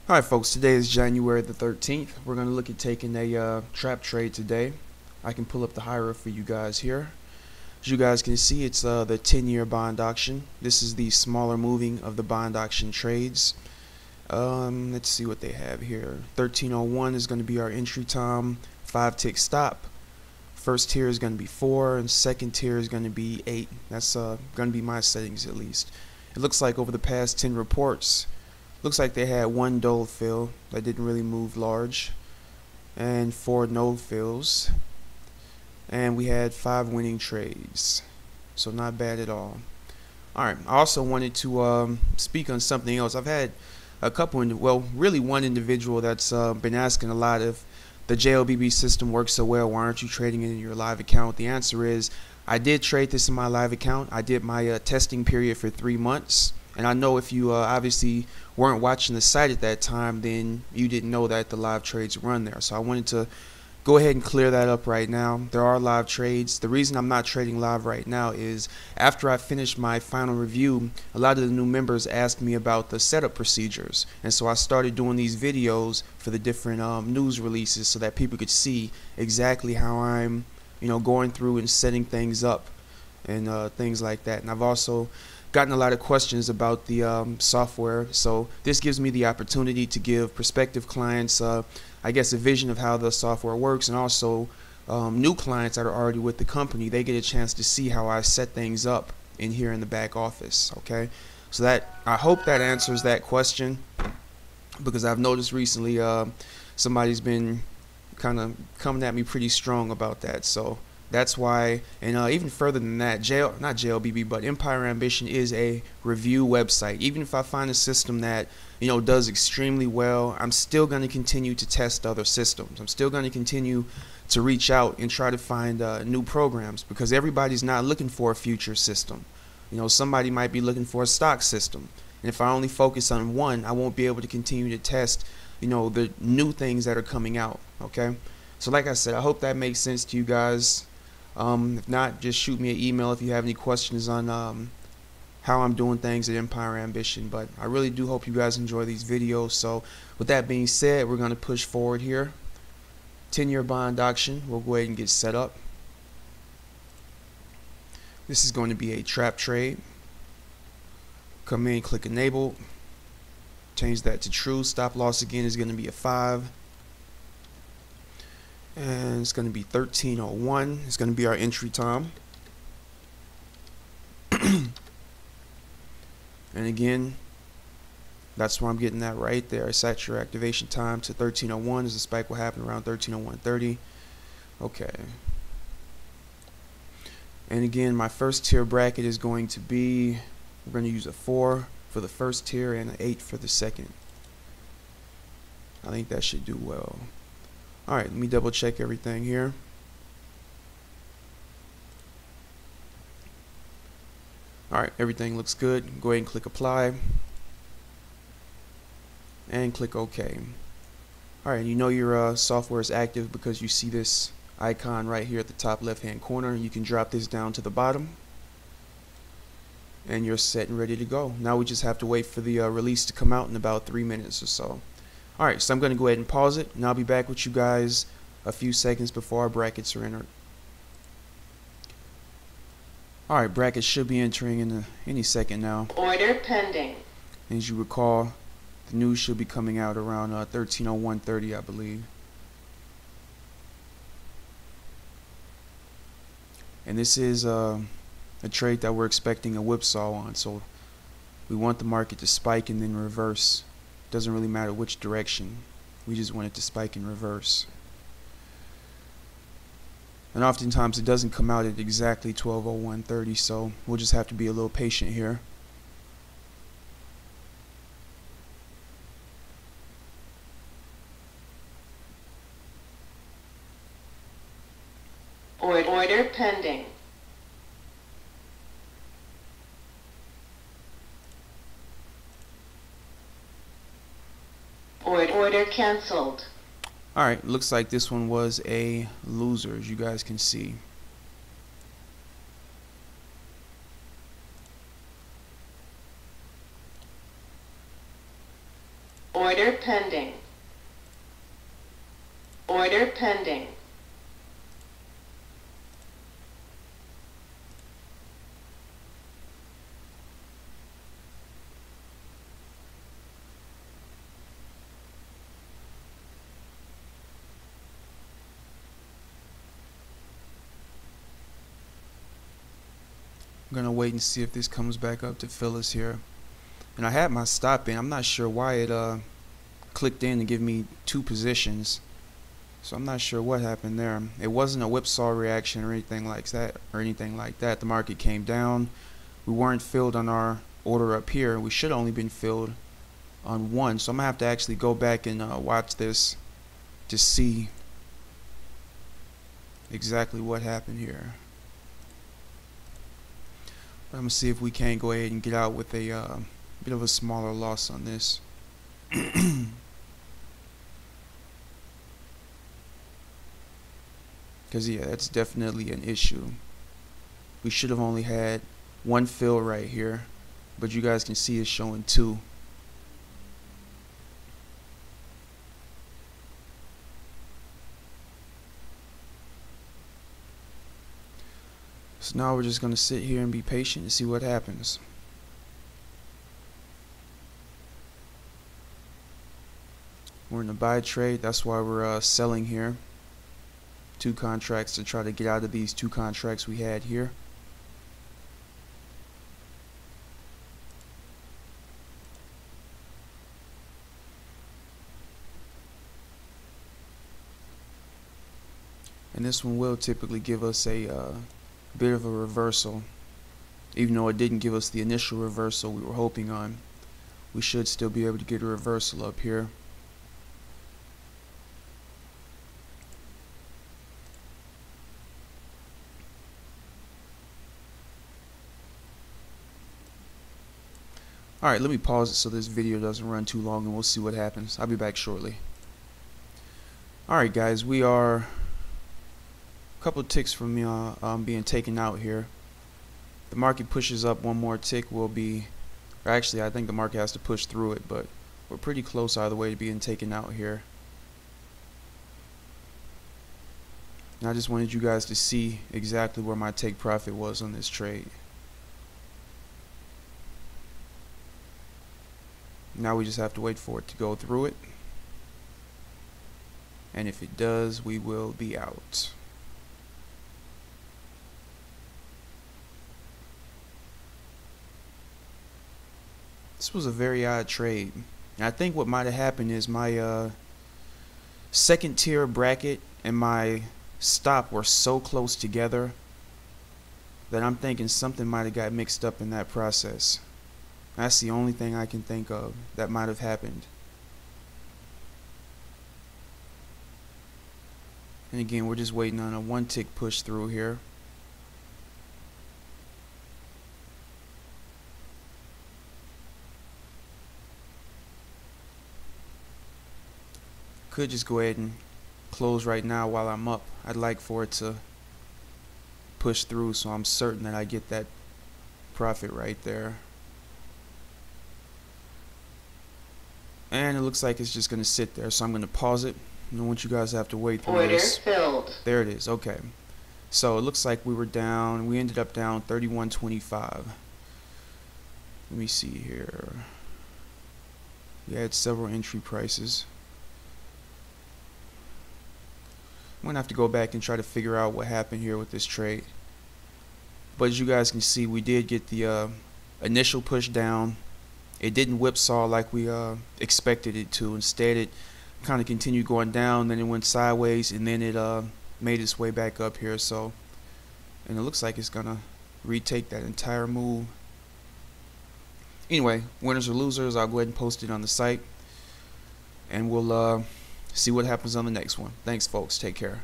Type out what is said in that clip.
Alright folks, today is January the 13th. We're going to look at taking a trap trade today. I can pull up the hierarchy for you guys here. As you guys can see, it's the 10-year bond auction. This is the smaller moving of the bond auction trades. Let's see what they have here. 1301 is going to be our entry time, 5-tick stop. First tier is going to be 4 and second tier is going to be 8. That's going to be my settings at least. It looks like over the past 10 reports, looks like they had one dull fill that didn't really move large, and 4 no fills, and we had 5 winning trades, so not bad at all. Alright, I also wanted to speak on something else. I've had a couple, well, really one individual that's been asking a lot if the JLBB system works so well, why aren't you trading it in your live account? The answer is I did trade this in my live account. I did my testing period for 3 months. And I know if you obviously weren't watching the site at that time, then you didn't know that the live trades run there. So I wanted to go ahead and clear that up right now. There are live trades. The reason I'm not trading live right now is after I finished my final review, a lot of the new members asked me about the setup procedures. And so I started doing these videos for the different news releases so that people could see exactly how I'm going through and setting things up and things like that. And I've also gotten a lot of questions about the software, so this gives me the opportunity to give prospective clients I guess a vision of how the software works, and also new clients that are already with the company, they get a chance to see how I set things up in here in the back office. Okay, so that I hope that answers that question, because I've noticed recently somebody's been kind of coming at me pretty strong about that. So that's why, and even further than that, not JLBB, but Empire Ambition is a review website. Even if I find a system that does extremely well, I'm still going to continue to test other systems. I'm still going to continue to reach out and try to find new programs, because everybody's not looking for a future system. Somebody might be looking for a stock system, and if I only focus on one, I won't be able to continue to test the new things that are coming out. Okay, so like I said, I hope that makes sense to you guys. If not, just shoot me an email if you have any questions on how I'm doing things at Empire Ambition. But I really do hope you guys enjoy these videos. So with that being said, we're going to push forward here. 10-year bond auction. We'll go ahead and get set up. This is going to be a trap trade. Come in, click enable. Change that to true. Stop loss again is going to be a 5. And it's going to be 1301. It's going to be our entry time. And again, that's where I'm getting that right there. I set your activation time to 1301, as the spike will happen around 1301.30. Okay. And again, my first tier bracket is going to be, we're going to use a 4 for the first tier and an 8 for the second. I think that should do well. Alright, let me double check everything here. Alright, everything looks good. Go ahead and click apply. And click OK. Alright, your software is active because you see this icon right here at the top left hand corner. You can drop this down to the bottom, and you're set and ready to go. Now we just have to wait for the release to come out in about 3 minutes or so. Alright, so I'm going to go ahead and pause it, and I'll be back with you guys a few seconds before our brackets are entered. Alright, brackets should be entering in any second now. Order pending. And as you recall, the news should be coming out around 1301.30, I believe. And this is a trade that we're expecting a whipsaw on, so we want the market to spike and then reverse. Doesn't really matter which direction, we just want it to spike in reverse. And oftentimes it doesn't come out at exactly 12:01:30, so we'll just have to be a little patient here. Order pending. Order canceled. Alright, looks like this one was a loser, as you guys can see. Order pending. Order pending. I'm gonna wait and see if this comes back up to fill us here. And I had my stop in. I'm not sure why it clicked in to give me 2 positions. So I'm not sure what happened there. It wasn't a whipsaw reaction or anything like that. The market came down. We weren't filled on our order up here. We should only been filled on 1. So I'm gonna have to actually go back and watch this to see exactly what happened here. I'm gonna see if we can't go ahead and get out with a bit of a smaller loss on this. Because yeah, that's definitely an issue. We should have only had 1 fill right here, but you guys can see it's showing 2. So now we're just going to sit here and be patient and see what happens. We're in a buy trade. That's why we're selling here. 2 contracts to try to get out of these 2 contracts we had here. And this one will typically give us a bit of a reversal. Even though it didn't give us the initial reversal we were hoping on, we should still be able to get a reversal up here. Alright, let me pause it so this video doesn't run too long and we'll see what happens. I'll be back shortly. Alright guys, we are a couple of ticks from being taken out here. The market pushes up 1 more tick, we'll be, or actually I think the market has to push through it, but we're pretty close either way to being taken out here. And I just wanted you guys to see exactly where my take profit was on this trade. Now we just have to wait for it to go through it. And if it does, we will be out. This was a very odd trade. And I think what might have happened is my second tier bracket and my stop were so close together that I'm thinking something might have got mixed up in that process. That's the only thing I can think of that might have happened. And again, we're just waiting on a 1 tick push through here. Could just go ahead and close right now while I'm up. I'd like for it to push through so I'm certain that I get that profit right there. And it looks like it's just going to sit there, so I'm going to pause it. I don't want you guys to have to wait through this. Order filled. There it is. Okay. So it looks like we were down. We ended up down 31.25. Let me see here. We had several entry prices. I'm going to have to go back and try to figure out what happened here with this trade. But as you guys can see, we did get the initial push down. It didn't whipsaw like we expected it to. Instead, it kind of continued going down, then it went sideways, and then it made its way back up here. So, and it looks like it's gonna retake that entire move. Anyway, winners or losers, I'll go ahead and post it on the site, and we'll see what happens on the next one. Thanks, folks. Take care.